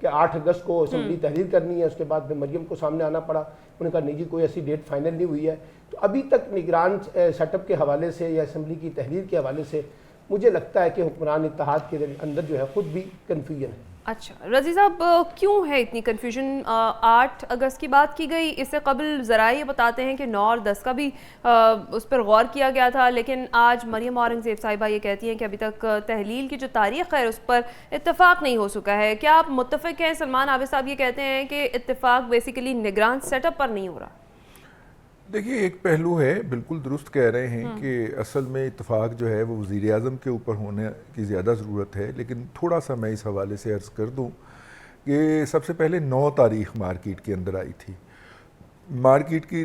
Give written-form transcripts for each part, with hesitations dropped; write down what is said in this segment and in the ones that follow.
کہ 8 اگست کو اسمبلی تحریر کرنی ہے. اس کے بعد میں مریم کو سامنے آنا پڑا. انہوں نے کہا نہیں جی کوئی ایسی ڈیٹ فائنل نہیں ہوئی ہے. تو ابھی تک نگران سیٹ اپ کے حوالے سے یا اسمبلی کی تحریر کے حوالے سے مجھے لگتا ہے کہ حکمران اتحاد کے اندر جو ہے خود بھی کنفیوژن ہے. اچھا رضی صاحب، کیوں ہے اتنی کنفیوژن؟ 8 اگست کی بات کی گئی، اس سے قبل ذرائع یہ بتاتے ہیں کہ 9 اور 10 کا بھی اس پر غور کیا گیا تھا، لیکن آج مریم اورنگزیب صاحبہ یہ کہتی ہیں کہ ابھی تک تحلیل کی جو تاریخ ہے اس پر اتفاق نہیں ہو سکا ہے. کیا آپ متفق ہیں؟ سلمان عابد صاحب یہ کہتے ہیں کہ اتفاق بیسیکلی نگران سیٹ اپ پر نہیں ہو رہا. دیکھیے ایک پہلو ہے، بالکل درست کہہ رہے ہیں کہ اصل میں اتفاق جو ہے وہ وزیر اعظم کے اوپر ہونے کی زیادہ ضرورت ہے، لیکن تھوڑا سا میں اس حوالے سے عرض کر دوں کہ سب سے پہلے 9 تاریخ مارکیٹ کے اندر آئی تھی. مارکیٹ کی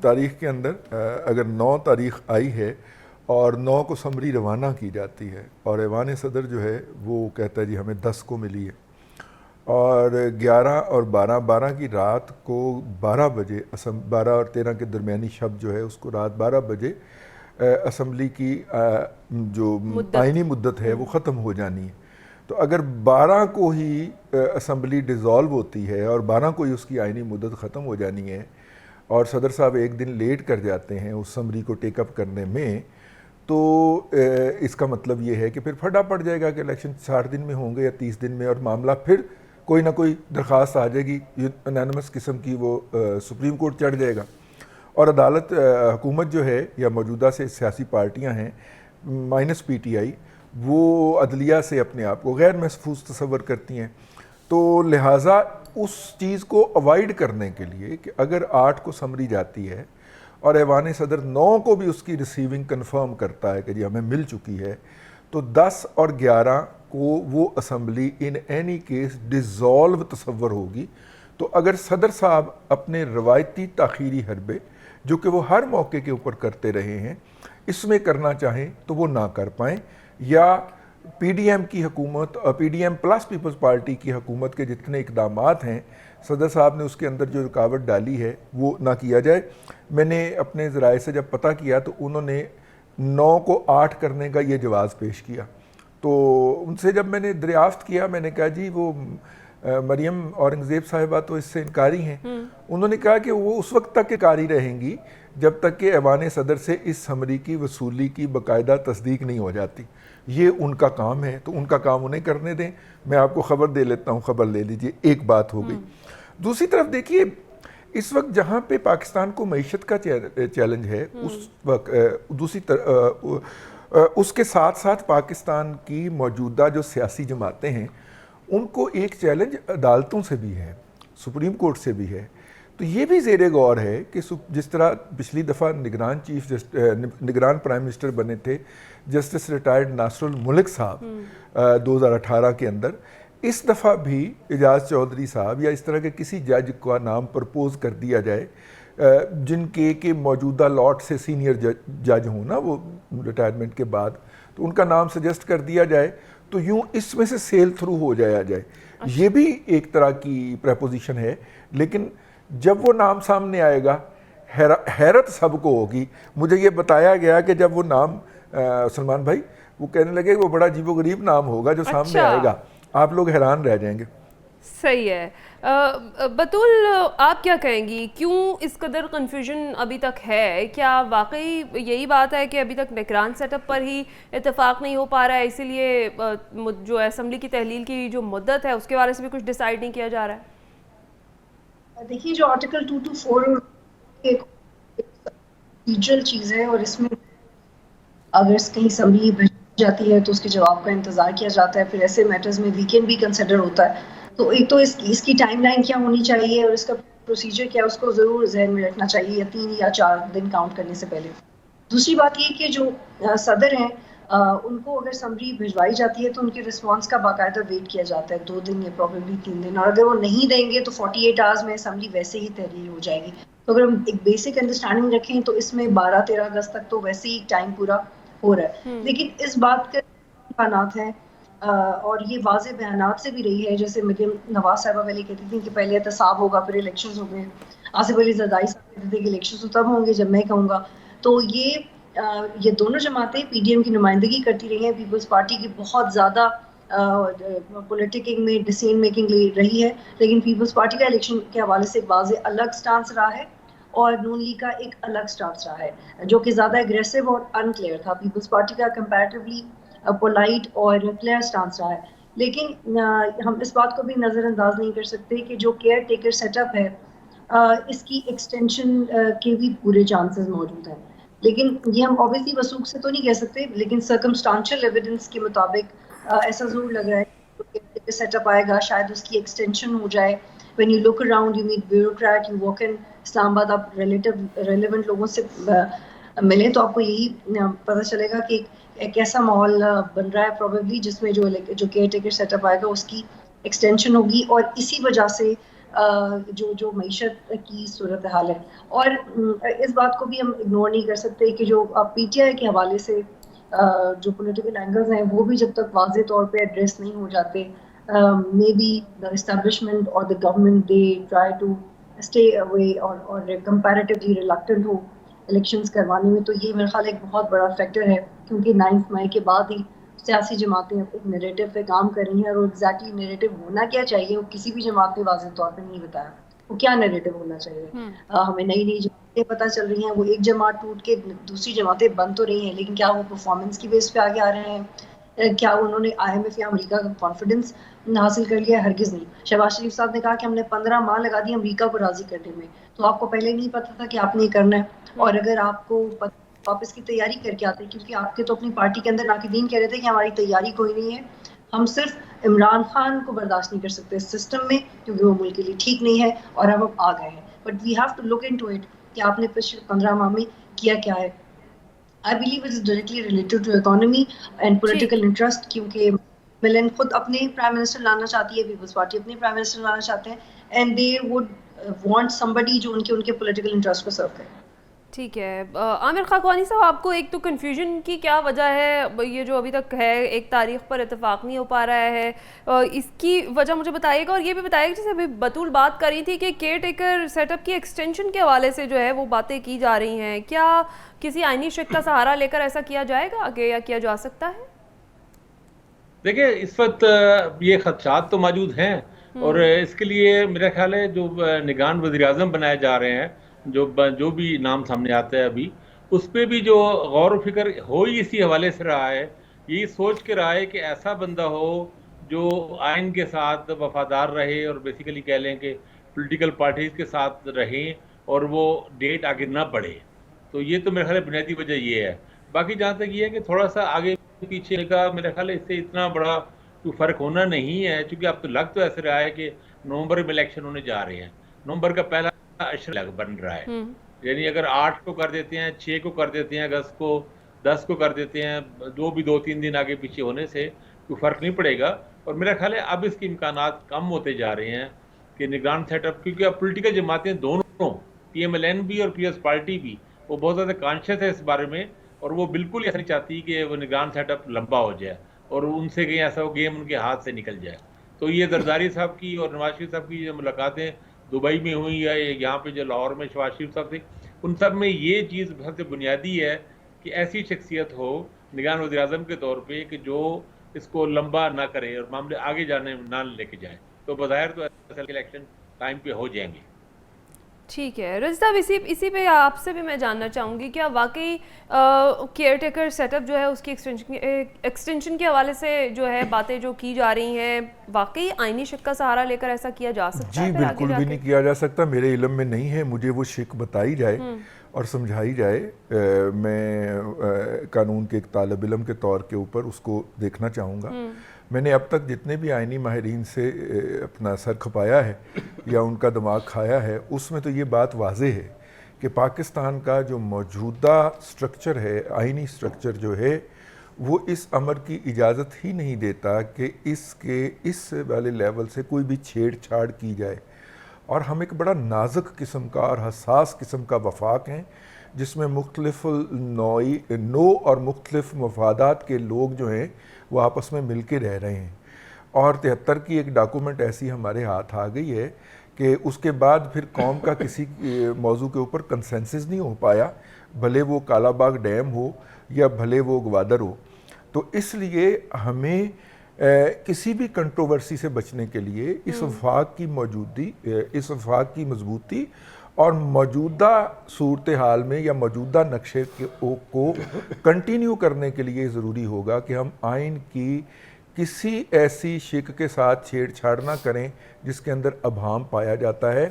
تاریخ کے اندر اگر 9 تاریخ آئی ہے اور 9 کو سمری روانہ کی جاتی ہے اور ایوان صدر جو ہے وہ کہتا ہے جی ہمیں 10 کو ملی ہے، اور 11 اور 12 کی رات کو 12 بجے 12 اور 13 کے درمیانی شب جو ہے اس کو رات 12 بجے اسمبلی کی جو آئینی مدت ہے وہ ختم ہو جانی ہے. تو اگر 12 کو ہی اسمبلی ڈیزالو ہوتی ہے اور 12 کو ہی اس کی آئینی مدت ختم ہو جانی ہے اور صدر صاحب ایک دن لیٹ کر جاتے ہیں اس سمری کو ٹیک اپ کرنے میں، تو اس کا مطلب یہ ہے کہ پھر پھڈا پڑ جائے گا کہ الیکشن 60 دن میں ہوں گے یا 30 دن میں، اور معاملہ پھر کوئی نہ کوئی درخواست آ جائے گی انانیمس قسم کی، وہ سپریم کورٹ چڑھ جائے گا. اور عدالت حکومت جو ہے یا موجودہ سے سیاسی پارٹیاں ہیں مائنس پی ٹی آئی، وہ عدلیہ سے اپنے آپ کو غیر محفوظ تصور کرتی ہیں. تو لہٰذا اس چیز کو اوائڈ کرنے کے لیے کہ اگر 8 کو سمری جاتی ہے اور ایوان صدر 9 کو بھی اس کی ریسیونگ کنفرم کرتا ہے کہ جی ہمیں مل چکی ہے، تو 10 اور 11 کو وہ assembly in any case dissolve تصور ہوگی. تو اگر صدر صاحب اپنے روایتی تاخیری حربے جو کہ وہ ہر موقع کے اوپر کرتے رہے ہیں اس میں کرنا چاہیں تو وہ نہ کر پائیں، یا پی ڈی ایم کی حکومت اور P D M plus Peoples Party کی حکومت کے جتنے اقدامات ہیں صدر صاحب نے اس کے اندر جو رکاوٹ ڈالی ہے وہ نہ کیا جائے. میں نے اپنے ذرائع سے جب پتہ کیا تو انہوں نے 9 کو 8 کرنے کا یہ جواز پیش کیا. تو ان سے جب میں نے دریافت کیا میں نے کہا جی وہ مریم اورنگزیب صاحبہ تو اس سے انکاری ہیں. انہوں نے کہا کہ وہ اس وقت تک انکاری رہیں گی جب تک کہ ایوان صدر سے اس سمری کی وصولی کی باقاعدہ تصدیق نہیں ہو جاتی. یہ ان کا کام ہے تو ان کا کام انہیں کرنے دیں. میں آپ کو خبر دے لیتا ہوں، خبر لے لیجئے. ایک بات ہو گئی. دوسری طرف دیکھیے اس وقت جہاں پہ پاکستان کو معیشت کا چیلنج ہے، اس وقت دوسری طرف اس کے ساتھ ساتھ پاکستان کی موجودہ جو سیاسی جماعتیں ہیں ان کو ایک چیلنج عدالتوں سے بھی ہے، سپریم کورٹ سے بھی ہے. تو یہ بھی زیر غور ہے کہ جس طرح پچھلی دفعہ نگران پرائم منسٹر بنے تھے جسٹس ریٹائرڈ ناصر الملک صاحب 2018 کے اندر، اس دفعہ بھی اعجاز چودھری صاحب یا اس طرح کے کسی جج کا نام پرپوز کر دیا جائے جن کے موجودہ لاٹ سے سینئر جج ہوں نا وہ ریٹائرمنٹ کے بعد، تو ان کا نام سجیسٹ کر دیا جائے تو یوں اس میں سے سیل تھرو ہو جایا جائے. یہ بھی ایک طرح کی پریپوزیشن ہے، لیکن جب وہ نام سامنے آئے گا حیرت سب کو ہوگی. مجھے یہ بتایا گیا کہ جب وہ نام سلمان بھائی وہ کہنے لگے کہ وہ بڑا عجیب و غریب نام ہوگا جو سامنے آئے گا، آپ لوگ حیران رہ جائیں گے. صحیح ہے. بطول آپ کیا کہیں گی، کیوں اس قدر کنفیوژن ابھی تک ہے؟ کیا واقعی یہی بات ہے کہ ابھی تک نگران سیٹ اپ پر ہی اتفاق نہیں ہو پا رہا ہے، اسی لیے جو اسمبلی کی تحلیل کی جو مدت ہے اس کے بارے سے بھی کچھ ڈیسائیڈ نہیں کیا جا رہا ہے؟ دیکھیے جو آرٹیکل 224 ایک پروسیجرل چیز ہے، اور اس میں اگر کہیں اسمبلی بھیج جاتی ہے تو اس کے جواب کا انتظار کیا جاتا ہے. پھر ایسے میٹرز میں ویکینڈ بھی کنسیڈر ہوتا ہے. تو ایک تو اس کی ٹائم لائن کیا ہونی چاہیے اور اس کا پروسیجر کیا، اس کو ضرور ذہن میں رکھنا چاہیے یا 3 یا 4 دن کاؤنٹ کرنے سے پہلے. دوسری بات یہ کہ جو صدر ہیں ان کو اگر سمری بھجوائی جاتی ہے تو ان کے رسپانس کا باقاعدہ ویٹ کیا جاتا ہے 2 دن یا پروبیبلی 3 دن، اور اگر وہ نہیں دیں گے تو 48 آورز میں اسمبلی ویسے ہی تحریر ہو جائے گی. تو اگر ہم ایک بیسک انڈرسٹینڈنگ رکھیں تو اس میں 12-13 اگست تک تو ویسے ہی ٹائم پورا ہو رہا ہے. لیکن اس بات کے امکانات ہیں اور یہ واضح بیانات سے بھی رہی ہے، جیسے مریم نواز صاحبہ پہلے کہتی تھیں کہ پہلے احتساب ہوگا پھر الیکشنز ہوں گے. آصف علی زرداری صاحب کہتے تھے کہ الیکشنز تو تب ہوں گے جب میں کہوں گا. تو یہ دونوں جماعتیں پی ڈی ایم کی نمائندگی کرتی رہی ہیں. پیپلز پارٹی کی بہت زیادہ پولیٹکنگ میں ڈیسیژن میکنگ رہی ہے، لیکن پیپلز پارٹی کا الیکشن کے حوالے سے ایک واضح الگ سٹانس رہا ہے اور نون لیگ کا ایک الگ سٹانس رہا ہے جو کہ زیادہ اگریسو اور انکلیئر تھا. پیپلز پارٹی کا کمپیریٹیولی پولائٹ اور کلیئر سٹانس رہا ہے. لیکن ہم اس بات کو بھی نظر انداز نہیں کر سکتے کہ جو کیئر ٹیکر سیٹ اپ ہے اس کی ایکسٹینشن کے بھی پورے چانسز موجود ہیں. لیکن یہ ہم اوبیسلی وثوق سے تو نہیں کہہ سکتے، لیکن سرکمسٹانشل ایویڈنس کے مطابق ایسا ضرور لگ رہا ہے کہ سیٹ اپ آئے گا، شاید اس کی ایکسٹینشن ہو جائے. When you look around you meet bureaucrat, you walk in Islamabad, آپ ریلیونٹ لوگوں سے ملیں تو آپ کو یہی پتہ چلے گا کہ ایک ایسا ماحول بن رہا ہے پروبیبلی جس میں جو کیئر ٹیکر سیٹ اپ آئے گا اس کی ایکسٹینشن ہوگی، اور اسی وجہ سے جو معیشت کی صورتحال ہے. اور اس بات کو بھی ہم اگنور نہیں کر سکتے کہ جو پی ٹی آئی کے حوالے سے جو پولیٹیکل اینگلز ہیں وہ بھی جب تک واضح طور پہ ایڈریس نہیں ہو جاتے، مے بی دا اسٹیبلشمنٹ اور the government they try to stay away اور کمپیریٹیولی ریلکٹنٹ ہو الیکشنز کروانے میں. تو یہ میرا خیال ایک بہت بڑا فیکٹر ہے، کیونکہ 9 مئی کے بعد ہی سیاسی جماعتیں ایک نیریٹو پہ کام کر رہی ہیں، اور ایگزیکٹلی نیریٹو ہونا کیا چاہیے وہ کسی بھی جماعت نے واضح طور پہ نہیں بتایا. وہ کیا نیریٹو ہونا چاہیے؟ ہمیں نئی جماعتیں پتہ چل رہی ہیں، وہ ایک جماعت ٹوٹ کے دوسری جماعتیں بن تو رہی ہیں، لیکن کیا وہ پرفارمنس کی بیس پہ آگے آ رہے ہیں؟ کیا انہوں نے IMF یا امریکہ کا کانفیڈنس حاصل کر لیا؟ ہرگز نہیں. شہباز شریف صاحب نے کہا کہ ہم نے 15 ماہ لگا دی امریکہ کو راضی کرنے میں. تو آپ کو پہلے نہیں پتا تھا کہ آپ نے یہ کرنا ہے؟ اور اگر آپ کو آپ اس کی تیاری کر کے آتے، کیونکہ آپ کے تو اپنی پارٹی کے اندر ناقدین کہہ رہے تھے کہ ہماری تیاری کوئی نہیں ہے، ہم صرف عمران خان کو برداشت نہیں کر سکتے اس سسٹم میں کیونکہ وہ ملک کے لیے ٹھیک نہیں ہے، اور اب ہم آ گئے ہیں. But we have to look into it کہ آپ نے پچھلے 15 ماہ میں کیا کیا ہے. I believe it is directly related to economy and political interest، کیونکہ ملن خود اپنے پرائم منسٹر لانا چاہتی ہے، پیپلز پارٹی اپنے پرائم منسٹر لانا چاہتے ہیں، and they would want somebody جو ان کے پولیٹیکل انٹرسٹ کو سرو کرے. ٹھیک ہے. عامر خاقانی صاحب، آپ کو ایک تو کنفیوژن کی کیا وجہ ہے؟ یہ جو ابھی تک ہے ایک تاریخ پر اتفاق نہیں ہو پا رہا ہے، اس کی وجہ مجھے بتائیے گا. اور یہ بھی بتائیے گا جیسے ابھی بطول بات کر رہی تھی کہ کیئر ٹیکر سیٹ اپ کی ایکسٹینشن کے حوالے سے جو ہے وہ باتیں کی جا رہی ہیں، کیا کسی آئینی شک کا سہارا لے کر ایسا کیا جائے گا آگے یا کیا جا سکتا ہے؟ دیکھیں اس وقت یہ خدشات تو موجود ہیں، اور اس کے لیے میرا خیال ہے جو نگران وزیر اعظم بنائے جا رہے ہیں، جو بھی نام سامنے آتا ہے ابھی، اس پہ بھی جو غور و فکر ہو ہی اسی حوالے سے رہا ہے، یہی سوچ کے رہا ہے کہ ایسا بندہ ہو جو آئین کے ساتھ وفادار رہے، اور بیسیکلی کہہ لیں کہ پولیٹیکل پارٹیز کے ساتھ رہیں اور وہ ڈیٹ آگے نہ بڑھے. تو یہ تو میرے خیال ہے بنیادی وجہ یہ ہے. باقی جہاں تک یہ ہے کہ تھوڑا سا آگے پیچھے کا میرا خیال ہے اس سے اتنا بڑا کوئی فرق ہونا نہیں ہے، چونکہ اب تو لگ تو ایسے رہا ہے کہ نومبر میں الیکشن ہونے جا رہے ہیں. نومبر کا پہلا اشر بن رہا ہے، یعنی اگر 8 کو کر دیتے ہیں، 6 کو کر دیتے ہیں اگست کو، 10 کو کر دیتے ہیں، جو بھی 2-3 دن آگے پیچھے ہونے سے کوئی فرق نہیں پڑے گا. اور میرا خیال ہے اب اس کے امکانات کم ہوتے جا رہے ہیں کہ نگران سیٹ اپ، کیونکہ اب پولیٹیکل جماعتیں دونوں PMLN بھی اور PS پارٹی بھی وہ بہت زیادہ کانشیس ہے اس بارے میں، اور وہ بالکل ایسا نہیں چاہتی کہ وہ نگران سیٹ اپ لمبا ہو جائے اور ان سے کہیں ایسا وہ گیم ان کے ہاتھ سے نکل جائے. تو یہ زرداری صاحب کی اور نواز شریف صاحب کی جو ملاقاتیں دبئی میں ہوئی یا یہاں پہ جو لاہور میں شہباز شریف صاحب تھے، ان سب میں یہ چیز سب سے بنیادی ہے کہ ایسی شخصیت ہو نگران وزیر اعظم کے طور پہ کہ جو اس کو لمبا نہ کرے اور معاملے آگے جانے نہ لے کے جائے. تو بظاہر تو الیکشن ٹائم پہ ہو جائیں گے. ٹھیک ہے. رضی صاحب، اسی پہ آپ سے بھی میں جاننا چاہوں گی، کیا واقعی کیئر ٹیکر سیٹ اپ جو ہے اس کی ایکسٹینشن کے حوالے سے جو ہے باتیں جو کی جا رہی ہیں، واقعی آئینی شک کا سہارا لے کر ایسا کیا جا سکتا ہے؟ جی بالکل بھی نہیں کیا جا سکتا، میرے علم میں نہیں ہے. مجھے وہ شک بتائی جائے اور سمجھائی جائے. میں قانون کے ایک طالب علم کے طور کے اوپر اس کو دیکھنا چاہوں گا. میں نے اب تک جتنے بھی آئینی ماہرین سے اپنا سر کھپایا ہے یا ان کا دماغ کھایا ہے، اس میں تو یہ بات واضح ہے کہ پاکستان کا جو موجودہ سٹرکچر ہے، آئینی سٹرکچر جو ہے، وہ اس امر کی اجازت ہی نہیں دیتا کہ اس والے لیول سے کوئی بھی چھیڑ چھاڑ کی جائے. اور ہم ایک بڑا نازک قسم کا اور حساس قسم کا وفاق ہیں، جس میں مختلف نوع اور مختلف مفادات کے لوگ جو ہیں وہ آپس میں مل کے رہ رہے ہیں. اور 73 کی ایک ڈاکومنٹ ایسی ہمارے ہاتھ آ گئی ہے کہ اس کے بعد پھر قوم کا کسی موضوع کے اوپر کنسنسس نہیں ہو پایا، بھلے وہ کالا باغ ڈیم ہو یا بھلے وہ گوادر ہو. تو اس لیے ہمیں کسی بھی کنٹروورسی سے بچنے کے لیے اس وفاق کی مضبوطی اور موجودہ صورتحال میں یا موجودہ نقشے کو کنٹینیو کرنے کے لیے ضروری ہوگا کہ ہم آئین کی کسی ایسی شک کے ساتھ چھیڑ چھاڑ نہ کریں جس کے اندر ابہام پایا جاتا ہے.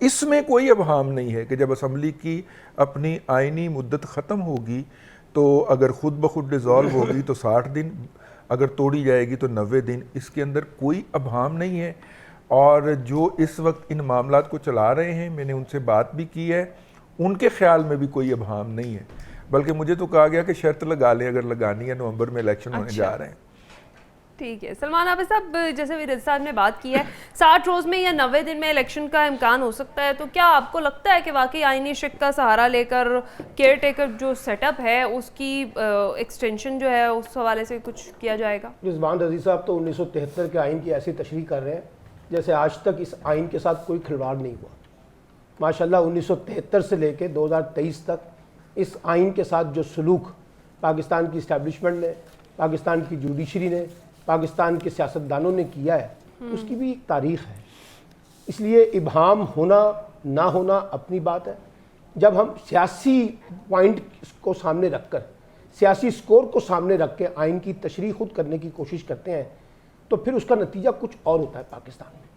اس میں کوئی ابہام نہیں ہے کہ جب اسمبلی کی اپنی آئینی مدت ختم ہوگی تو اگر خود بخود ڈیزالو ہوگی تو 60 دن، اگر توڑی جائے گی تو 90 دن. اس کے اندر کوئی ابہام نہیں ہے. اور جو اس وقت ان معاملات کو چلا رہے ہیں، میں نے ان سے بات بھی کی ہے، ان کے خیال میں بھی کوئی ابہام نہیں ہے. بلکہ مجھے تو کہا گیا کہ شرط لگا لیں اگر لگانی ہے، نومبر میں الیکشن ہونے جا رہے ہیں. ٹھیک ہے. سلمان عابد صاحب، جیسے بھی رضا صاحب نے بات کی ہے 60 روز میں یا 90 دن میں الیکشن کا امکان ہو سکتا ہے، تو کیا آپ کو لگتا ہے کہ واقعی آئینی شک کا سہارا لے کر کیئر ٹیکر جو سیٹ اپ ہے اس کی ایکسٹینشن جو ہے اس حوالے سے کچھ کیا جائے گا؟ رضوان رضی صاحب تو 1973 کے آئین کی ایسی تشریح کر رہے ہیں جیسے آج تک اس آئین کے ساتھ کوئی کھلواڑ نہیں ہوا. ماشاءاللہ 1973 سے لے کے 2023 تک اس آئین کے ساتھ جو سلوک پاکستان کی اسٹیبلشمنٹ نے، پاکستان کی جوڈیشری نے، پاکستان کے سیاستدانوں نے کیا ہے، اس کی بھی ایک تاریخ ہے. اس لیے ابہام ہونا نہ ہونا اپنی بات ہے. جب ہم سیاسی پوائنٹ کو سامنے رکھ کر، سیاسی سکور کو سامنے رکھ کے آئین کی تشریح خود کرنے کی کوشش کرتے ہیں تو پھر اس کا نتیجہ کچھ اور ہوتا ہے پاکستان میں.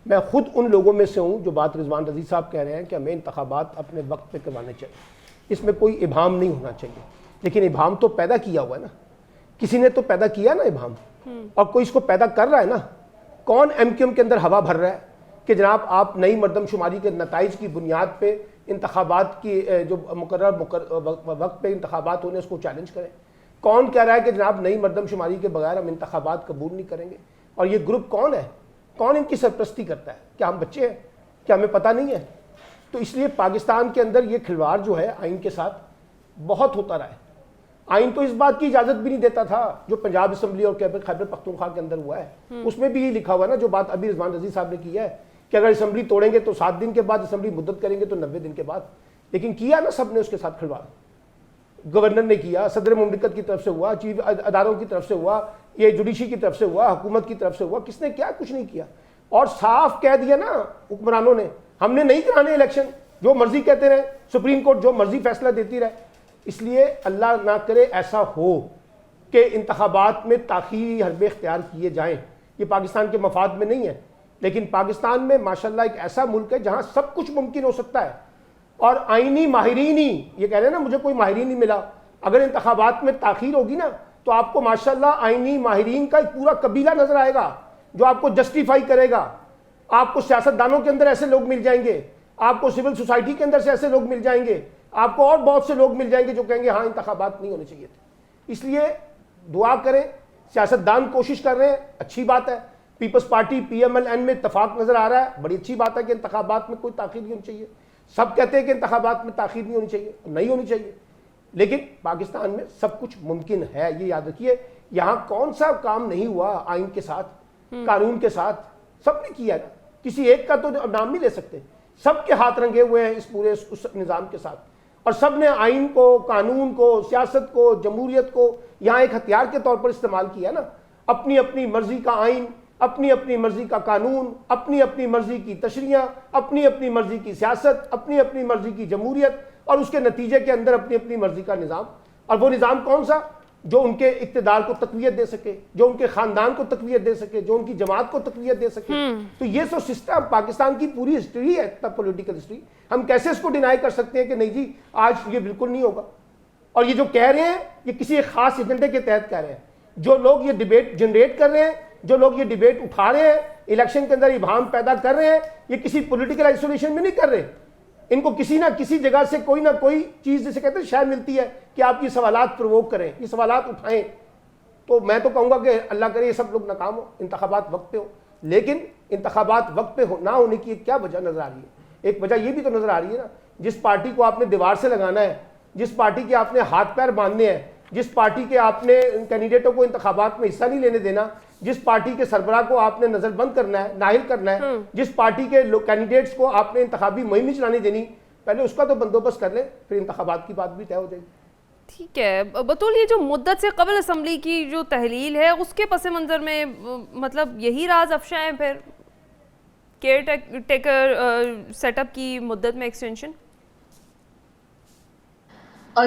میں خود ان لوگوں میں سے ہوں جو بات رضوان رضی صاحب کہہ رہے ہیں کہ ہمیں انتخابات اپنے وقت پہ کروانے چاہیے، اس میں کوئی ابہام نہیں ہونا چاہیے. لیکن ابہام تو پیدا کیا ہوا ہے نا، کسی نے تو پیدا کیا نا ابہام، اور کوئی اس کو پیدا کر رہا ہے نا. کون ایم کیو ایم کے اندر ہوا بھر رہا ہے کہ جناب آپ نئی مردم شماری کے نتائج کی بنیاد پہ انتخابات کی جو مقرر وقت پہ انتخابات ہونے اس کو چیلنج کریں؟ کون کہہ رہا ہے کہ جناب نئی مردم شماری کے بغیر ہم انتخابات قبول نہیں کریں گے؟ اور یہ گروپ کون ہے؟ کون ان کی سرپرستی کرتا ہے؟ کیا ہم بچے ہیں؟ کیا ہمیں پتہ نہیں ہے؟ تو اس لیے پاکستان کے اندر یہ کھلواڑ جو ہے آئین کے ساتھ بہت ہوتا رہا ہے. آئین تو اس بات کی اجازت بھی نہیں دیتا تھا جو پنجاب اسمبلی اور خیبر پختونخوا کے اندر ہوا ہے. اس میں بھی یہ لکھا ہوا ہے نا جو بات ابھی رضوان رضی صاحب نے کی ہے کہ اگر اسمبلی توڑیں گے تو 7 دن کے بعد، اسمبلی مدت کریں گے تو 90 دن کے بعد. لیکن کیا نا سب نے اس کے ساتھ کھلواڑ. گورنر نے کیا، صدر مملکت کی طرف سے ہوا، چیف اداروں کی طرف سے ہوا، یہ جوڈیشری کی طرف سے ہوا، حکومت کی طرف سے ہوا. کس نے کیا؟ کچھ نہیں کیا. اور صاف کہہ دیا نا حکمرانوں نے ہم نے نہیں کرانے الیکشن، جو مرضی کہتے رہے، سپریم کورٹ جو مرضی فیصلہ دیتی رہے. اس لیے اللہ نہ کرے ایسا ہو کہ انتخابات میں تاخیری حربے اختیار کیے جائیں. یہ پاکستان کے مفاد میں نہیں ہے. لیکن پاکستان میں ماشاءاللہ ایک ایسا ملک ہے جہاں سب کچھ ممکن ہو سکتا ہے. اور آئینی ماہرین ہی یہ کہہ رہے ہیں نا مجھے کوئی ماہرین نہیں ملا. اگر انتخابات میں تاخیر ہوگی نا تو آپ کو ماشاءاللہ آئینی ماہرین کا ایک پورا قبیلہ نظر آئے گا جو آپ کو جسٹیفائی کرے گا. آپ کو سیاستدانوں کے اندر ایسے لوگ مل جائیں گے، آپ کو سول سوسائٹی کے اندر سے ایسے لوگ مل جائیں گے، آپ کو اور بہت سے لوگ مل جائیں گے جو کہیں گے ہاں انتخابات نہیں ہونے چاہیے تھے. اس لیے دعا کریں، سیاستدان کوشش کر رہے ہیں، اچھی بات ہے. پیپلز پارٹی PMLN میں اتفاق نظر آ رہا ہے، بڑی اچھی بات ہے کہ انتخابات میں کوئی تاخیر نہیں ہونی چاہیے. سب کہتے ہیں کہ انتخابات میں تاخیر نہیں ہونی چاہیے، نہیں ہونی چاہیے. لیکن پاکستان میں سب کچھ ممکن ہے. یہ یاد رکھیے یہاں کون سا کام نہیں ہوا آئین کے ساتھ، قانون کے ساتھ، سب نے کیا ہے. کسی ایک کا تو نام نہیں لے سکتے. سب کے ہاتھ رنگے ہوئے ہیں اس پورے اس نظام کے ساتھ. اور سب نے آئین کو، قانون کو، سیاست کو، جمہوریت کو یہاں ایک ہتھیار کے طور پر استعمال کیا نا. اپنی اپنی مرضی کا آئین، اپنی اپنی مرضی کا قانون، اپنی اپنی مرضی کی تشریحاں، اپنی اپنی مرضی کی سیاست، اپنی اپنی مرضی کی جمہوریت، اور اس کے نتیجے کے اندر اپنی اپنی مرضی کا نظام. اور وہ نظام کون سا؟ جو ان کے اقتدار کو تقویت دے سکے، جو ان کے خاندان کو تقویت دے سکے، جو ان کی جماعت کو تقویت دے سکے. تو یہ سو سسٹم پاکستان کی پوری ہسٹری ہے، پولیٹیکل ہسٹری. ہم کیسے اس کو ڈینائی کر سکتے ہیں کہ نہیں جی آج یہ بالکل نہیں ہوگا؟ اور یہ جو کہہ رہے ہیں یہ کسی ایک خاص ایجنڈے کے تحت کہہ رہے ہیں. جو لوگ یہ ڈیبیٹ جنریٹ کر رہے ہیں، جو لوگ یہ ڈیبیٹ اٹھا رہے ہیں، الیکشن کے اندر ابہام پیدا کر رہے ہیں، یہ کسی پولیٹیکل آئسولیشن میں نہیں کر رہے. ان کو کسی نہ کسی جگہ سے کوئی نہ کوئی چیز جسے کہتے ہیں شاید ملتی ہے کہ آپ یہ سوالات پرووک کریں، یہ سوالات اٹھائیں. تو میں تو کہوں گا کہ اللہ کرے یہ سب لوگ ناکام ہو، انتخابات وقت پہ ہو. لیکن انتخابات وقت پہ نہ ہونے کی کیا وجہ نظر آ رہی ہے؟ ایک وجہ یہ بھی تو نظر آ رہی ہے نا، جس پارٹی کو آپ نے دیوار سے لگانا ہے، جس پارٹی کے آپ نے ہاتھ پیر باندھنے ہیں، جس پارٹی کے آپ نے کینڈیڈیٹوں کو انتخابات میں حصہ نہیں لینے دینا، جس پارٹی کے سربراہ کو آپ نے نظر بند کرنا ہے، نااہل کرنا ہے، جس پارٹی کے کینڈیڈیٹس کو آپ نے انتخابی مہم نہیں چلانے دینی، پہلے اس کا تو بندوبست کر لیں، پھر انتخابات کی بات بھی طے ہو جائے گی. ٹھیک ہے بطول، یہ جو مدت سے قبل اسمبلی کی جو تحلیل ہے اس کے پس منظر میں مطلب یہی راز افشا ہے پھر کیئر ٹیکر سیٹ اپ کی مدت میں ایکسٹینشن؟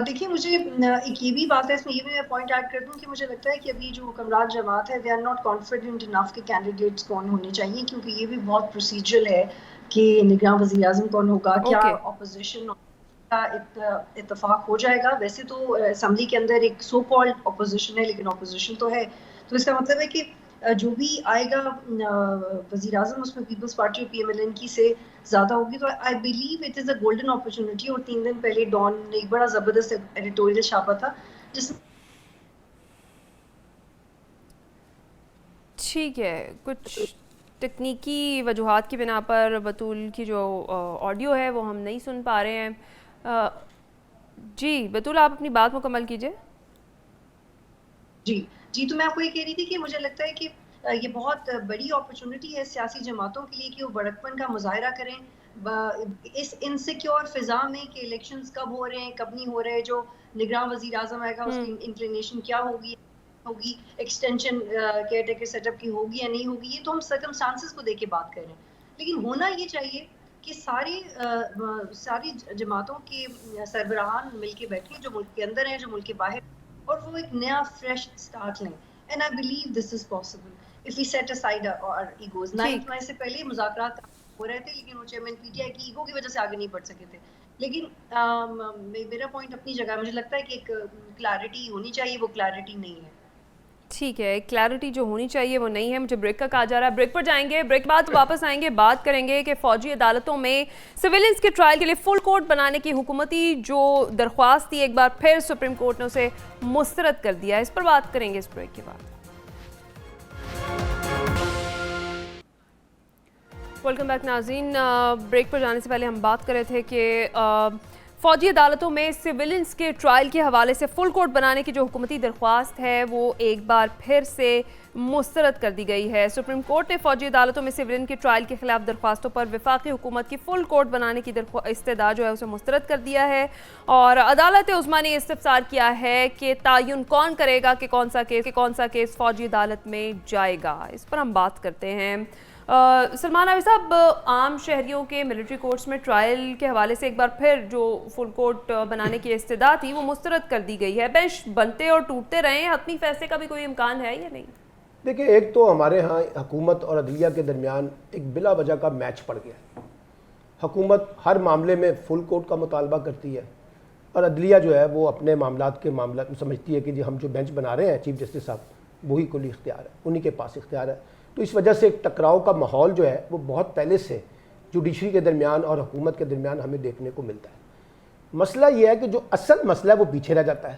دیکھیے مجھے ایک یہ بھی بات ہے اس میں، یہ بھی میں پوائنٹ ایڈ کر دوں کہ مجھے لگتا ہے کہ ابھی جو حکمران جماعت ہے they are not confident enough کہ کینڈیڈیٹس کون ہونے چاہیے، کیونکہ یہ بھی بہت پروسیجرل ہے کہ نگراں وزیر اعظم کون ہوگا، کیا اپوزیشن کا اتفاق ہو جائے گا. ویسے تو اسمبلی کے اندر ایک سو کالڈ اپوزیشن ہے، لیکن اپوزیشن تو ہے، تو اس کا مطلب ہے کہ جو بھی آئے گا وزیر اعظم اس میں پیپلز پارٹی اور پی ایم ایل این کی سے زیادہ ہوگی. تو I believe it is a golden opportunity. اور 3 دن پہلے ڈان نے ایک بڑا زبردست ایڈیٹوریل چھاپا تھا جس ٹھیک ہے، کچھ تکنیکی وجوہات کی بنا پر بطول کی جو آڈیو ہے وہ ہم نہیں سن پا رہے ہیں. جی بطول آپ اپنی بات مکمل کیجئے. جی تو میں آپ کو یہ کہہ رہی تھی کہ مجھے لگتا ہے کہ یہ بہت بڑی اپرچونٹی ہے سیاسی جماعتوں کے لیے کہ وہ بڑکپن کا مظاہرہ کریں اس انسیکیور فضا میں کہ الیکشنز کب ہو رہے ہیں کب نہیں ہو رہے. جو نگراں وزیر اعظم آئے گا اس کی انکلینیشن کیا ہوگی، extension caretaker set up کی ہوگی یا نہیں ہوگی، یہ تو ہم سرکمسٹانسز کو دیکھ کے بات کر رہے ہیں. لیکن ہونا یہ چاہیے کہ ساری جماعتوں کے سربراہان مل کے بیٹھیں جو ملک کے اندر ہیں جو ملک کے باہر، اور وہ ایک نیا فریش سٹارٹ لیں. And I believe this is possible if we set aside our egos. 9 مئی سے پہلے مذاکرات ہو رہے تھے لیکن وہ چیئرمین پی ٹی آئی کی ایگو کی وجہ سے آگے نہیں بڑھ سکے تھے. لیکن میرا پوائنٹ اپنی جگہ ہے، مجھے لگتا ہے کہ ایک کلیئرٹی ہونی چاہیے، وہ کلیئرٹی نہیں ہے. ٹھیک ہے، کلیئرٹی جو ہونی چاہیے وہ نہیں ہے. مجھے بریک کا کہا جا رہا ہے، بریک پر جائیں گے، بریک بعد واپس آئیں گے، بات کریں گے کہ فوجی عدالتوں میں سویلینز کے ٹرائل کے لیے فل کورٹ بنانے کی حکومتی جو درخواست تھی ایک بار پھر سپریم کورٹ نے اسے مسترد کر دیا. اس پر بات کریں گے اس بریک کے بعد. ویلکم بیک ناظرین. بریک پر جانے سے پہلے ہم بات کر رہے تھے کہ فوجی عدالتوں میں سویلینز کے ٹرائل کے حوالے سے فل کورٹ بنانے کی جو حکومتی درخواست ہے وہ ایک بار پھر سے مسترد کر دی گئی ہے. سپریم کورٹ نے فوجی عدالتوں میں سویلین کے ٹرائل کے خلاف درخواستوں پر وفاقی حکومت کی فل کورٹ بنانے کی استدعا جو ہے اسے مسترد کر دیا ہے، اور عدالت عظمیٰ نے استفسار کیا ہے کہ تعین کون کرے گا کہ کون سا کیس فوجی عدالت میں جائے گا. اس پر ہم بات کرتے ہیں. سلمان عابد صاحب، عام شہریوں کے ملٹری کورٹس میں ٹرائل کے حوالے سے ایک بار پھر جو فل کورٹ بنانے کی استدعا تھی وہ مسترد کر دی گئی ہے. بینچ بنتے اور ٹوٹتے رہے ہیں، حتمی فیصلے کا بھی کوئی امکان ہے یا نہیں؟ دیکھیں، ایک تو ہمارے ہاں حکومت اور عدلیہ کے درمیان ایک بلا وجہ کا میچ پڑ گیا. حکومت ہر معاملے میں فل کورٹ کا مطالبہ کرتی ہے اور عدلیہ جو ہے وہ اپنے معاملات میں سمجھتی ہے کہ جی ہم جو بینچ بنا رہے ہیں چیف جسٹس صاحب وہی کلی اختیار ہے، انہی کے پاس اختیار ہے. تو اس وجہ سے ایک ٹکراؤ کا ماحول جو ہے وہ بہت پہلے سے جوڈیشری کے درمیان اور حکومت کے درمیان ہمیں دیکھنے کو ملتا ہے. مسئلہ یہ ہے کہ جو اصل مسئلہ ہے وہ پیچھے رہ جاتا ہے.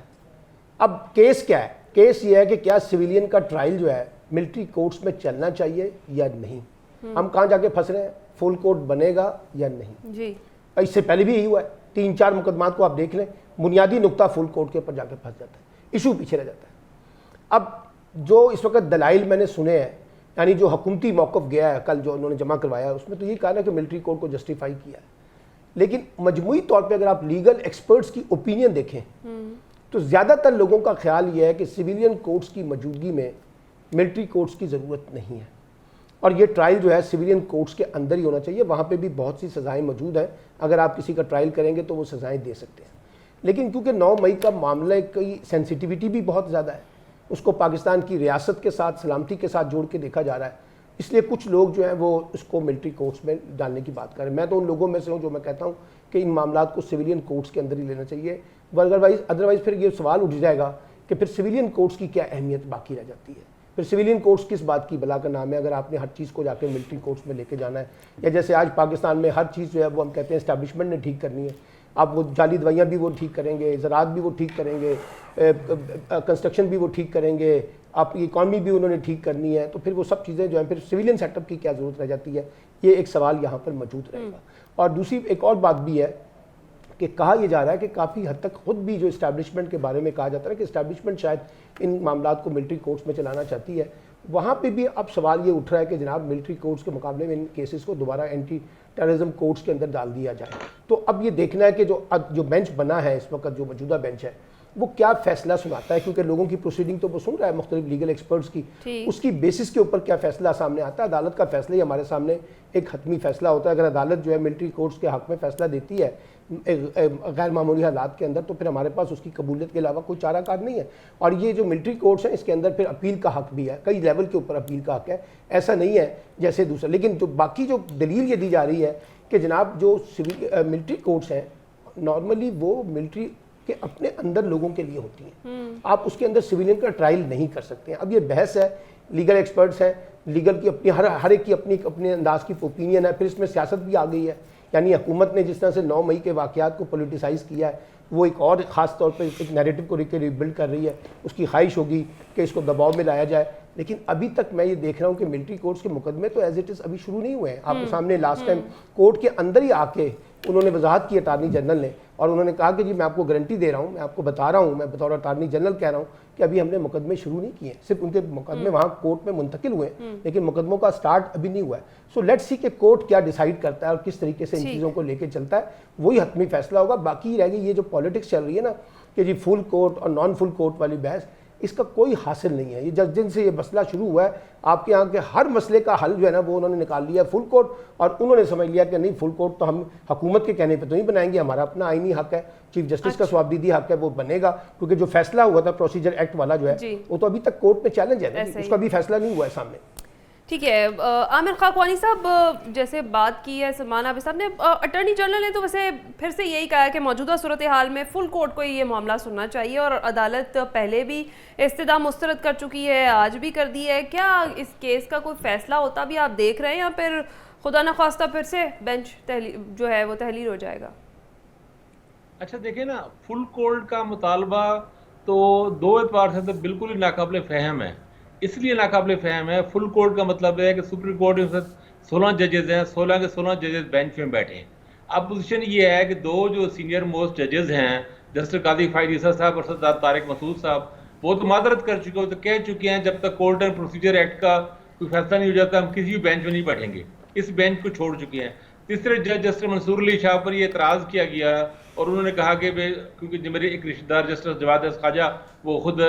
اب کیس کیا ہے؟ کیس یہ ہے کہ کیا سویلین کا ٹرائل جو ہے ملٹری کورٹس میں چلنا چاہیے یا نہیں. ہم کہاں جا کے پھنس رہے ہیں؟ فل کورٹ بنے گا یا نہیں. جی اس سے پہلے بھی یہی ہوا ہے. 3-4 مقدمات کو آپ دیکھ لیں، بنیادی نقطہ فل کورٹ کے اوپر جا کے پھنس جاتا ہے، ایشو پیچھے رہ جاتا ہے. اب جو اس وقت دلائل میں نے سنے ہیں، یعنی جو حکومتی موقف گیا ہے کل جو انہوں نے جمع کروایا، اس میں تو یہ کہا ہے کہ ملٹری کورٹ کو جسٹیفائی کیا ہے. لیکن مجموعی طور پہ اگر آپ لیگل ایکسپرٹس کی اوپینین دیکھیں تو زیادہ تر لوگوں کا خیال یہ ہے کہ سویلین کورٹس کی موجودگی میں ملٹری کورٹس کی ضرورت نہیں ہے، اور یہ ٹرائل جو ہے سویلین کورٹس کے اندر ہی ہونا چاہیے. وہاں پہ بھی بہت سی سزائیں موجود ہیں، اگر آپ کسی کا ٹرائل کریں گے تو وہ سزائیں دے سکتے ہیں. لیکن کیونکہ 9 مئی کا معاملہ کی سینسیٹیوٹی بھی بہت زیادہ ہے، اس کو پاکستان کی ریاست کے ساتھ سلامتی کے ساتھ جوڑ کے دیکھا جا رہا ہے، اس لیے کچھ لوگ جو ہیں وہ اس کو ملٹری کورٹس میں ڈالنے کی بات کر رہے ہیں. میں تو ان لوگوں میں سے ہوں جو میں کہتا ہوں کہ ان معاملات کو سویلین کورٹس کے اندر ہی لینا چاہیے. ادروائز پھر یہ سوال اٹھ جائے گا کہ پھر سویلین کورٹس کی کیا اہمیت باقی رہ جاتی ہے. پھر سویلین کورٹس کس بات کی بلا کا نام ہے اگر آپ نے ہر چیز کو جا کے ملٹری کورٹس میں لے کے جانا ہے. یا جیسے آج پاکستان میں ہر چیز جو ہے وہ ہم کہتے ہیں اسٹیبلشمنٹ نے ٹھیک کرنی ہے. آپ وہ جعلی دوائیاں بھی وہ ٹھیک کریں گے، زراعت بھی وہ ٹھیک کریں گے، کنسٹرکشن بھی وہ ٹھیک کریں گے، آپ کی اکانومی بھی انہوں نے ٹھیک کرنی ہے. تو پھر وہ سب چیزیں جو ہیں پھر سویلین سیٹ اپ کی کیا ضرورت رہ جاتی ہے؟ یہ ایک سوال یہاں پر موجود رہے گا. اور دوسری ایک اور بات بھی ہے کہ کہا یہ جا رہا ہے کہ کافی حد تک خود بھی جو اسٹیبلشمنٹ کے بارے میں کہا جاتا ہے کہ اسٹیبلشمنٹ شاید ان معاملات کو ملٹری کورٹس میں چلانا چاہتی ہے. وہاں پہ بھی اب سوال یہ اٹھ رہا ہے کہ جناب ملٹری کورٹس کے مقابلے میں ان کیسز کو دوبارہ اینٹی ٹیررزم کورٹس کے اندر ڈال دیا جائے. تو اب یہ دیکھنا ہے کہ جو بینچ بنا ہے اس وقت، جو موجودہ بینچ ہے، وہ کیا فیصلہ سناتا ہے, کیونکہ لوگوں کی پروسیڈنگ تو وہ سن رہا ہے مختلف لیگل ایکسپرٹس کی, اس کی بیسس کے اوپر کیا فیصلہ سامنے آتا ہے. عدالت کا فیصلہ ہی ہمارے سامنے ایک حتمی فیصلہ ہوتا ہے. اگر عدالت جو ہے ملٹری کورٹس کے حق میں فیصلہ دیتی ہے غیر معمولی حالات کے اندر, تو پھر ہمارے پاس اس کی قبولیت کے علاوہ کوئی چارہ کار نہیں ہے. اور یہ جو ملٹری کورٹس ہیں اس کے اندر پھر اپیل کا حق بھی ہے, کئی لیول کے اوپر اپیل کا حق ہے, ایسا نہیں ہے جیسے دوسرا. لیکن جو باقی جو دلیل یہ دی جا رہی ہے کہ جناب جو ملٹری کورٹس ہیں نارملی وہ ملٹری کے اپنے اندر لوگوں کے لیے ہوتی ہیں, آپ اس کے اندر سویلین کا ٹرائل نہیں کر سکتے ہیں. اب یہ بحث ہے, لیگل ایکسپرٹس ہیں, لیگل کی اپنی ہر ایک کی اپنے انداز کی اوپینین ہے. پھر اس میں سیاست بھی آ گئی ہے, یعنی حکومت نے جس طرح سے 9 مئی کے واقعات کو پولیٹیسائز کیا ہے, وہ ایک اور خاص طور پہ ایک نیریٹو کو ریبلڈ کر رہی ہے. اس کی خواہش ہوگی کہ اس کو دباؤ میں لایا جائے. لیکن ابھی تک میں یہ دیکھ رہا ہوں کہ ملٹری کورٹس کے مقدمے تو ایز اٹ از ابھی شروع نہیں ہوئے ہیں. آپ کے سامنے لاسٹ ٹائم کورٹ کے اندر ہی آ کے انہوں نے وضاحت کی اٹارنی جنرل نے, اور انہوں نے کہا کہ جی میں آپ کو گارنٹی دے رہا ہوں, میں آپ کو بتا رہا ہوں, میں بطور اٹارنی جنرل کہہ رہا ہوں کہ ابھی ہم نے مقدمے شروع نہیں کیے ہیں. صرف ان کے مقدمے وہاں کورٹ میں منتقل ہوئے ہیں, لیکن مقدموں کا سٹارٹ ابھی نہیں ہوا ہے. سو لیٹس سی کہ کورٹ کیا ڈیسائیڈ کرتا ہے اور کس طریقے سے ان چیزوں کو لے کے چلتا ہے, وہی حتمی فیصلہ ہوگا. باقی رہ گئی یہ جو پالیٹکس چل رہی ہے نا کہ جی فل کورٹ اور نان فل کورٹ والی بحث, اس کا کوئی حاصل نہیں ہے. یہ جس دن سے یہ مسئلہ شروع ہوا ہے آپ کے یہاں کے ہر مسئلے کا حل جو ہے نا وہ انہوں نے نکال لیا فل کورٹ, اور انہوں نے سمجھ لیا کہ نہیں فل کورٹ تو ہم حکومت کے کہنے پہ تو نہیں بنائیں گے, ہمارا اپنا آئینی حق ہے, چیف جسٹس کا صوابدیدی حق ہے, وہ بنے گا. کیونکہ جو فیصلہ ہوا تھا پروسیجر ایکٹ والا جو ہے وہ تو ابھی تک کورٹ میں چیلنج ہے, اس کا بھی فیصلہ نہیں ہوا ہے سامنے. ٹھیک ہے. عامر خاقوانی صاحب جیسے بات کی ہے سلمان عابد صاحب نے, اٹارنی جنرل نے تو ویسے پھر سے یہی کہا ہے کہ موجودہ صورتحال میں فل کورٹ کو یہ معاملہ سننا چاہیے, اور عدالت پہلے بھی استدعا مسترد کر چکی ہے, آج بھی کر دی ہے. کیا اس کیس کا کوئی فیصلہ ہوتا بھی آپ دیکھ رہے ہیں, یا پھر خدا نخواستہ پھر سے بینچ جو ہے وہ تحلیل ہو جائے گا؟ اچھا دیکھیں نا, فل کورٹ کا مطالبہ تو 2 اعتبار سے تو بالکل ہی ناقابل فہم ہے. اس لیے ناقابل فہم ہے, فل کورٹ کا مطلب ہے کہ سپریم کورٹ میں 16 ججز ہیں, 16 کے 16 ججز بینچ میں بیٹھے ہیں. اب پوزیشن یہ ہے کہ 2 جو سینئر موسٹ ججز ہیں, جسٹس قاضی فائز عیسیٰ صاحب اور سردار طارق مسعود صاحب, وہ تو معذرت کر چکے, وہ تو کہہ چکے ہیں جب تک کورٹ اینڈ پروسیجر ایکٹ کا کوئی فیصلہ نہیں ہو جاتا ہم کسی بھی بینچ میں نہیں بیٹھیں گے. اس بینچ کو چھوڑ چکے ہیں. تیسرے جج جسٹس منصور علی شاہ پر یہ اعتراض کیا گیا, اور انہوں نے کہا کہ کیونکہ میرے ایک رشتہ دار جسٹس جواد خواجہ وہ خود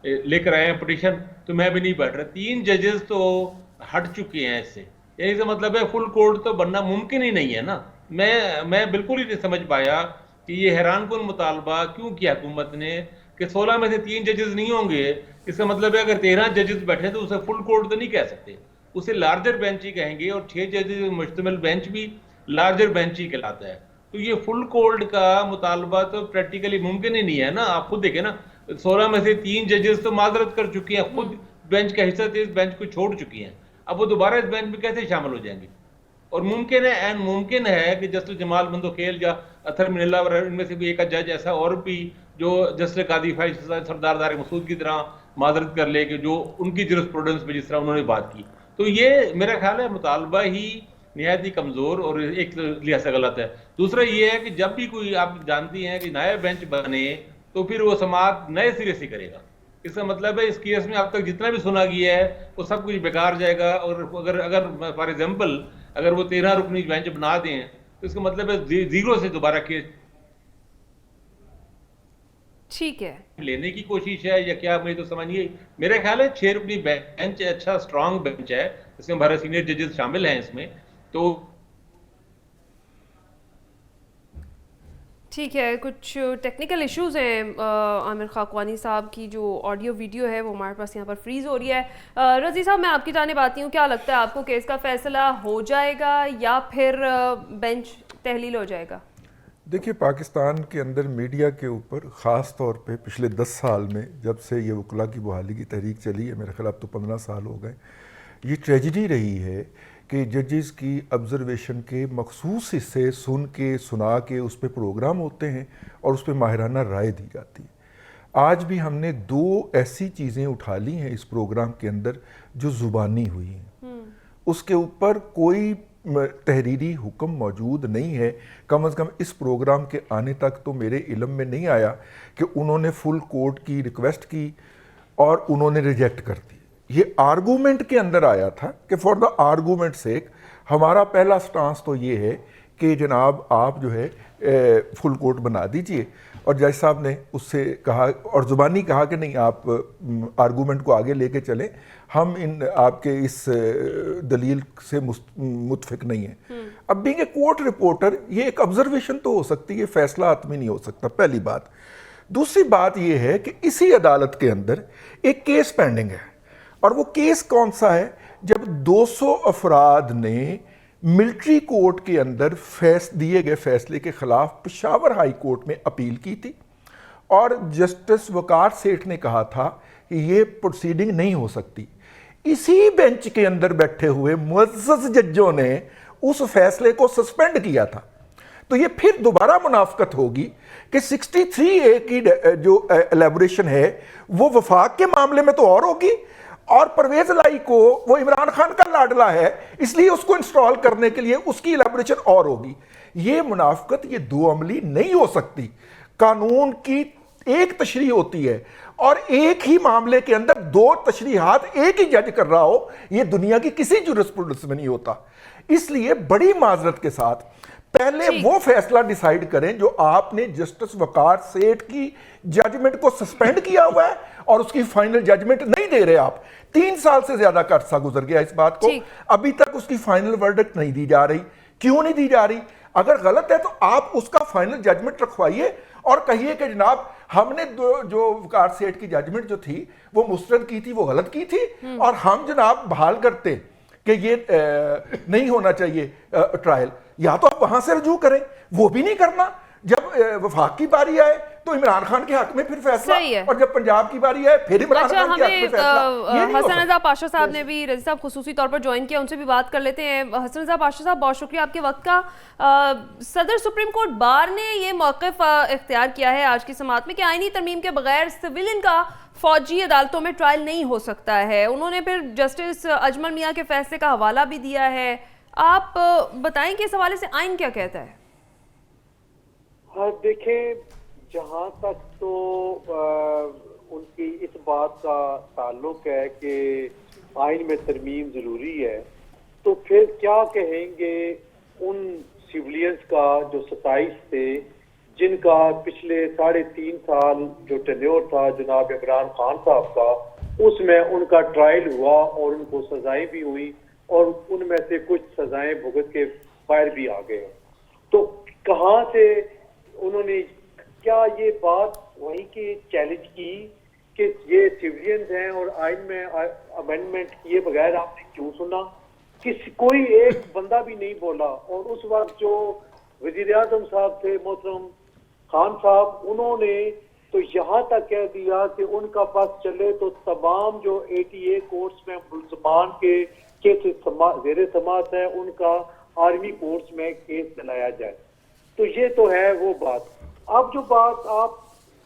لے کر آئے ہیں پٹیشن, تو میں بھی نہیں بیٹھ رہا. 3 ججز تو ہٹ چکے ہیں اس سے, یعنی اس کا مطلب ہے فل کورٹ تو بننا ممکن ہی نہیں ہے نا. میں بالکل ہی نہیں سمجھ پایا کہ یہ حیران کن مطالبہ کیوں کیا حکومت نے کہ 16 میں سے 3 ججز نہیں ہوں گے. اس کا مطلب ہے اگر 13 ججز بیٹھے تو اسے فل کورٹ تو نہیں کہہ سکتے, اسے لارجر بینچ ہی کہیں گے, اور 6 ججز مشتمل بینچ بھی لارجر بینچ ہی کہلاتا ہے. تو یہ فل کورٹ کا مطالبہ تو پریکٹیکلی ممکن ہی نہیں ہے نا. آپ خود دیکھیں نا, 16 میں سے 3 ججز تو معذرت کر چکی ہیں, خود بینچ کا حصہ تھے, اس بینچ کو چھوڑ چکی ہیں. اب وہ دوبارہ اس بینچ میں کیسے شامل ہو جائیں گے؟ اور ممکن ہے ممکن ہے کہ جسٹس جمال بندوخیل یا اطہر من اللہ ان میں سے بھی ایک جج ایسا اور بھی جو جسٹس قاضی فائز سردار طارق مسعود کی طرح معذرت کر لے کہ جو ان کی جورسپروڈنس میں جس طرح انہوں نے بات کی. تو یہ میرا خیال ہے مطالبہ ہی نہایت ہی کمزور اور ایک لحاظ سے غلط ہے. دوسرا یہ ہے کہ جب بھی کوئی آپ جانتی ہیں کہ نیا بینچ بنے تو پھر وہ سماعت نئے سرے سے کرے گا. اس کا مطلب ہے اس کیس میں اب تک جتنا بھی سنا گیا ہے وہ سب کچھ بیکار جائے گا. اور اگر فار ایگزامپل اگر وہ 13 رکنی بینچ بنا دیں تو اس کا مطلب ہے 0 سے دوبارہ کیس ٹھیک ہے لینے کی کوشش ہے یا کیا, مجھے تو سمجھ نہیں. میرا خیال ہے 6 رکنی بینچ اچھا اسٹرانگ بینچ ہے, اس میں 12 سینئر ججز شامل ہیں اس میں. تو ٹھیک ہے, کچھ ٹیکنیکل ایشوز ہیں عامر خاقوانی صاحب کی جو آڈیو ویڈیو ہے وہ ہمارے پاس یہاں پر فریز ہو رہی ہے. رضی صاحب میں آپ کی جانب آتی ہوں, کیا لگتا ہے آپ کو کیس کا فیصلہ ہو جائے گا یا پھر بینچ تحلیل ہو جائے گا؟ دیکھیے, پاکستان کے اندر میڈیا کے اوپر خاص طور پہ پچھلے 10 سال میں جب سے یہ وکلا کی بحالی کی تحریک چلی ہے, میرے خیال اب تو 15 سال ہو گئے, یہ ٹریجڈی رہی ہے کہ ججز کی آبزرویشن کے مخصوص حصے سن کے سنا کے اس پہ پروگرام ہوتے ہیں اور اس پہ ماہرانہ رائے دی جاتی ہے. آج بھی ہم نے 2 ایسی چیزیں اٹھا لی ہیں اس پروگرام کے اندر جو زبانی ہوئی ہیں, اس کے اوپر کوئی تحریری حکم موجود نہیں ہے. کم از کم اس پروگرام کے آنے تک تو میرے علم میں نہیں آیا کہ انہوں نے فل کورٹ کی ریکویسٹ کی اور انہوں نے ریجیکٹ کر دی. یہ آرگومنٹ کے اندر آیا تھا کہ فار دا آرگومنٹ سیک ہمارا پہلا سٹانس تو یہ ہے کہ جناب آپ جو ہے فل کورٹ بنا دیجئے، اور جج صاحب نے اس سے کہا اور زبانی کہا کہ نہیں آپ آرگومنٹ کو آگے لے کے چلیں، ہم آپ کے اس دلیل سے متفق نہیں ہیں۔ اب بینگ اے کورٹ رپورٹر یہ ایک آبزرویشن تو ہو سکتی ہے، فیصلہ حتمی نہیں ہو سکتا، پہلی بات۔ دوسری بات یہ ہے کہ اسی عدالت کے اندر ایک کیس پینڈنگ ہے، اور وہ کیس کون سا ہے؟ جب 200 افراد نے ملٹری کورٹ کے اندر دیے گئے فیصلے کے خلاف پشاور ہائی کورٹ میں اپیل کی تھی، اور جسٹس وقار سیٹھ نے کہا تھا کہ یہ پروسیڈنگ نہیں ہو سکتی۔ اسی بینچ کے اندر بیٹھے ہوئے معزز ججوں نے اس فیصلے کو سسپینڈ کیا تھا۔ تو یہ پھر دوبارہ منافقت ہوگی کہ 63A کی جو الیبوریشن ہے وہ وفاق کے معاملے میں تو اور ہوگی، اور پرویز الہی کو وہ عمران خان کا لاڈلا ہے اس لیے اس کو انسٹال کرنے کے لیے اس کی الیبوریشن اور ہوگی۔ یہ منافقت، یہ دو عملی نہیں ہو سکتی۔ قانون کی ایک تشریح ہوتی ہے، اور ایک ہی معاملے کے اندر دو تشریحات ایک ہی جج کر رہا ہو، یہ دنیا کی کسی جورسپروڈنس میں نہیں ہوتا۔ اس لیے بڑی معذرت کے ساتھ پہلے وہ فیصلہ ڈیسائیڈ کریں جو آپ نے جسٹس وقار سیٹھ کی ججمنٹ کو سسپینڈ کیا ہوا ہے، اور اس کی فائنل ججمنٹ نہیں دے رہے آپ۔ 3 سال سے زیادہ کا عرصہ گزر گیا اس بات کو، ابھی تک اس کی فائنل ورڈکٹ نہیں دی جا رہی۔ کیوں نہیں دی جا رہی؟ اگر غلط ہے تو آپ اس کا فائنل ججمنٹ رکھوائیے اور کہیے کہ جناب ہم نے جو وقار سیٹھ کی ججمنٹ جو تھی وہ مسترد کی تھی، وہ غلط کی تھی، اور ہم جناب بحال کرتے کہ یہ نہیں ہونا چاہیے ٹرائل۔ یا تو آپ وہاں سے رجوع کریں، وہ بھی نہیں کرنا۔ جب وفاق کی باری آئے تو عمران خان کے حق میں پھر فیصلہ، اور جب پنجاب کی باری آئے پھر عمران خان کے حق میں فیصلہ۔ حسن رضا پاشا صاحب نے بھی رضی صاحب خصوصی طور پر جوائن کیا، ان سے بھی بات کر لیتے ہیں۔ حسن رضا پاشا صاحب بہت شکریہ آپ کے وقت کا۔ صدر سپریم کورٹ بار نے یہ موقف اختیار کیا ہے آج کی سماعت میں کہ آئینی ترمیم کے بغیر سویلین کا فوجی عدالتوں میں ٹرائل نہیں ہو سکتا ہے۔ انہوں نے پھر جسٹس اجمل میاں کے فیصلے کا حوالہ بھی دیا ہے۔ آپ بتائیں کہ اس حوالے سے آئین کیا کہتا ہے؟ ہاں دیکھیں، جہاں تک تو ان کی اس بات کا تعلق ہے کہ آئین میں ترمیم ضروری ہے، تو پھر کیا کہیں گے ان سیولینز کا جو 27 تھے جن کا پچھلے 3.5 سال جو ٹینیور تھا جناب عمران خان صاحب کا، اس میں ان کا ٹرائل ہوا اور ان کو سزائیں بھی ہوئی، اور ان میں سے کچھ سزائیں بھگت کے باہر بھی آ گئے۔ تو کہاں سے انہوں نے کیا یہ بات وہیں کی چیلنج کی کہ یہ سیولینز ہیں اور آئین میں امینڈمنٹ کیے بغیر آپ نے کیوں سنا؟ کوئی ایک بندہ بھی نہیں بولا۔ اور اس وقت جو وزیر اعظم صاحب تھے محترم خان صاحب، انہوں نے تو یہاں تک کہہ دیا کہ ان کا پاس چلے تو تمام جو 88 کورٹس میں ملزمان کے زیر سماعت ہے ان کا آرمی کورٹس میں کیس چلایا جائے۔ تو یہ تو ہے وہ بات۔ اب جو بات آپ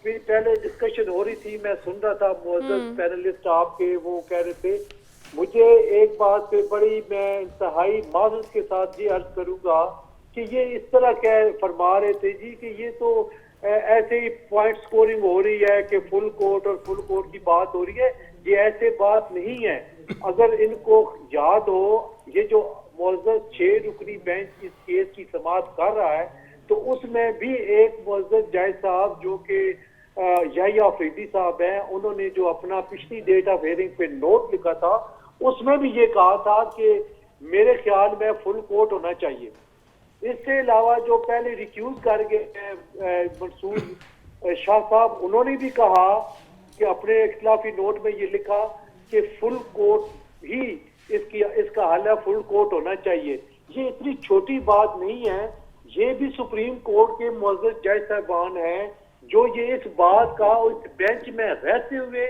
پہلے ڈسکشن ہو رہی تھی، میں سن رہا تھا معزز پینلسٹ آپ کے، وہ کہہ رہے تھے، مجھے ایک بات پہ بڑی میں انتہائی معذرت کے ساتھ یہ عرض کروں گا کہ یہ اس طرح فرما رہے تھے جی کہ یہ تو ایسے ہی پوائنٹ سکورنگ ہو رہی ہے کہ فل کورٹ اور فل کورٹ کی بات ہو رہی ہے۔ یہ ایسے بات نہیں ہے۔ اگر ان کو یاد ہو، یہ جو معزز 6 رکنی بینچ اس کیس کی سماعت کر رہا ہے، تو اس میں بھی ایک معزز جج صاحب جو کہ یحییٰ افریدی صاحب ہیں، انہوں نے جو اپنا پچھلی ڈیٹ آف ہیئرنگ پہ نوٹ لکھا تھا، اس میں بھی یہ کہا تھا کہ میرے خیال میں فل کورٹ ہونا چاہیے۔ اس سے علاوہ جو پہلے ریکیوز کر گئے منصور شاہ صاحب، انہوں نے بھی کہا کہ اپنے اختلافی نوٹ میں یہ لکھا کہ فل کورٹ ہی اس کا حل ہے، فل کورٹ ہونا چاہیے۔ یہ اتنی چھوٹی بات نہیں ہے، یہ بھی سپریم کورٹ کے معزز جج صاحبان ہیں جو یہ اس بات کا اس بینچ میں رہتے ہوئے،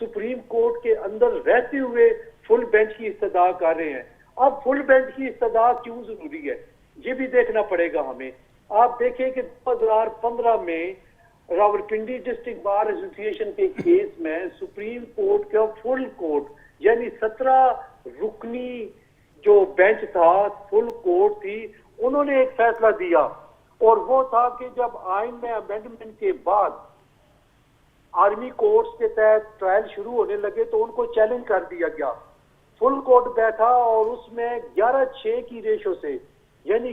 سپریم کورٹ کے اندر رہتے ہوئے فل بینچ کی استدعا کر رہے ہیں۔ اب فل بینچ کی استدعا کیوں ضروری ہے یہ بھی دیکھنا پڑے گا ہمیں۔ آپ دیکھیں کہ 2015 میں راولپنڈی ڈسٹرکٹ بار ایسوسی ایشن کے کیس میں سپریم کورٹ کا فل کورٹ یعنی 17 رکنی جو بینچ تھا، فل کورٹ تھی، انہوں نے ایک فیصلہ دیا، اور وہ تھا کہ جب آئین میں امینڈمنٹ کے بعد آرمی کورٹس کے تحت ٹرائل شروع ہونے لگے تو ان کو چیلنج کر دیا گیا۔ فل کورٹ بیٹھا اور اس میں 11-6 کی ریشو سے، یعنی